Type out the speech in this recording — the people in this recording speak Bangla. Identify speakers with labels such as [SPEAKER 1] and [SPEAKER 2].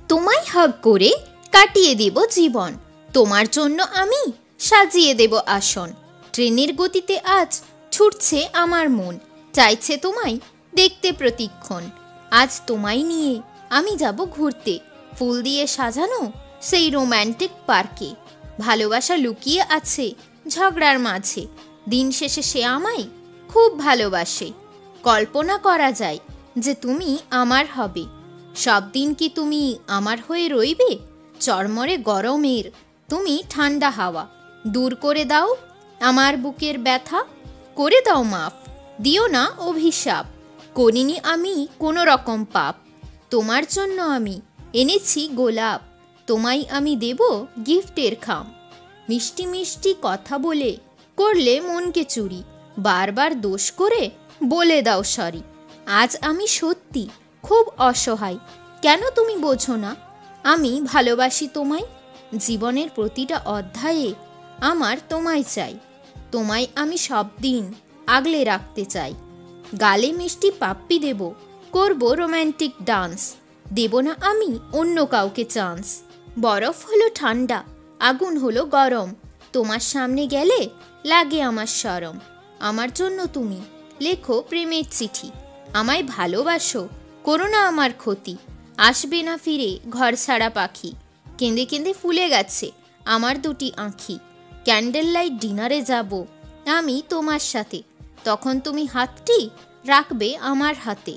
[SPEAKER 1] তোমায় হাগ করে কাটিয়ে দেব জীবন, তোমার জন্য আমি সাজিয়ে দেব আসন। ট্রেনের গতিতে আজ ছুটছে আমার মন, চাইছে তোমায় দেখতে প্রতিক্ষণ। আজ তোমায় নিয়ে আমি যাব ঘুরতে, ফুল দিয়ে সাজানো সেই রোম্যান্টিক পার্কে। ভালোবাসা লুকিয়ে আছে ঝগড়ার মাঝে, দিন শেষে সে আমায় খুব ভালোবাসে। কল্পনা করা যায় যে তুমি আমার হবে, সব দিন কি তুমি আমার হয়ে রইবে? চরমরে গরমের তুমি ঠান্ডা হাওয়া, দূর করে দাও আমার বুকের ব্যথা। করে দাও মাফ, দিও না অভিশাপ, করিনি আমি কোনো রকম পাপ। তোমার জন্য আমি এনেছি গোলাপ, তোমায় আমি দেব গিফটের খাম। মিষ্টি মিষ্টি কথা বলে করলে মনকে চুরি, বারবার দোষ করে বলে দাও সরি। আজ আমি সত্যি খুব অসহায়, কেন তুমি বোঝো না আমি ভালোবাসি তোমায়? জীবনের প্রতিটা অধ্যায়ে আমার তোমায় চাই, তোমায় আমি সব দিন আগলে রাখতে চাই। গালে মিষ্টি পাপ্পি দেব, করব রোম্যান্টিক ডান্স, দেব না আমি অন্য কাউকে চান্স। বরফ হলো ঠান্ডা, আগুন হলো গরম, তোমার সামনে গেলে লাগে আমার শরম। আমার জন্য তুমি লেখো প্রেমের চিঠি, আমায় ভালোবাসো, করো না আমার ক্ষতি। আসবে না ফিরে ঘর ছাড়া পাখি, কেঁদে কেঁদে ফুলে গেছে আমার দুটি আঁখি। ক্যান্ডেল লাইট ডিনারে যাব আমি তোমার সাথে, তখন তুমি হাতটি রাখবে আমার হাতে।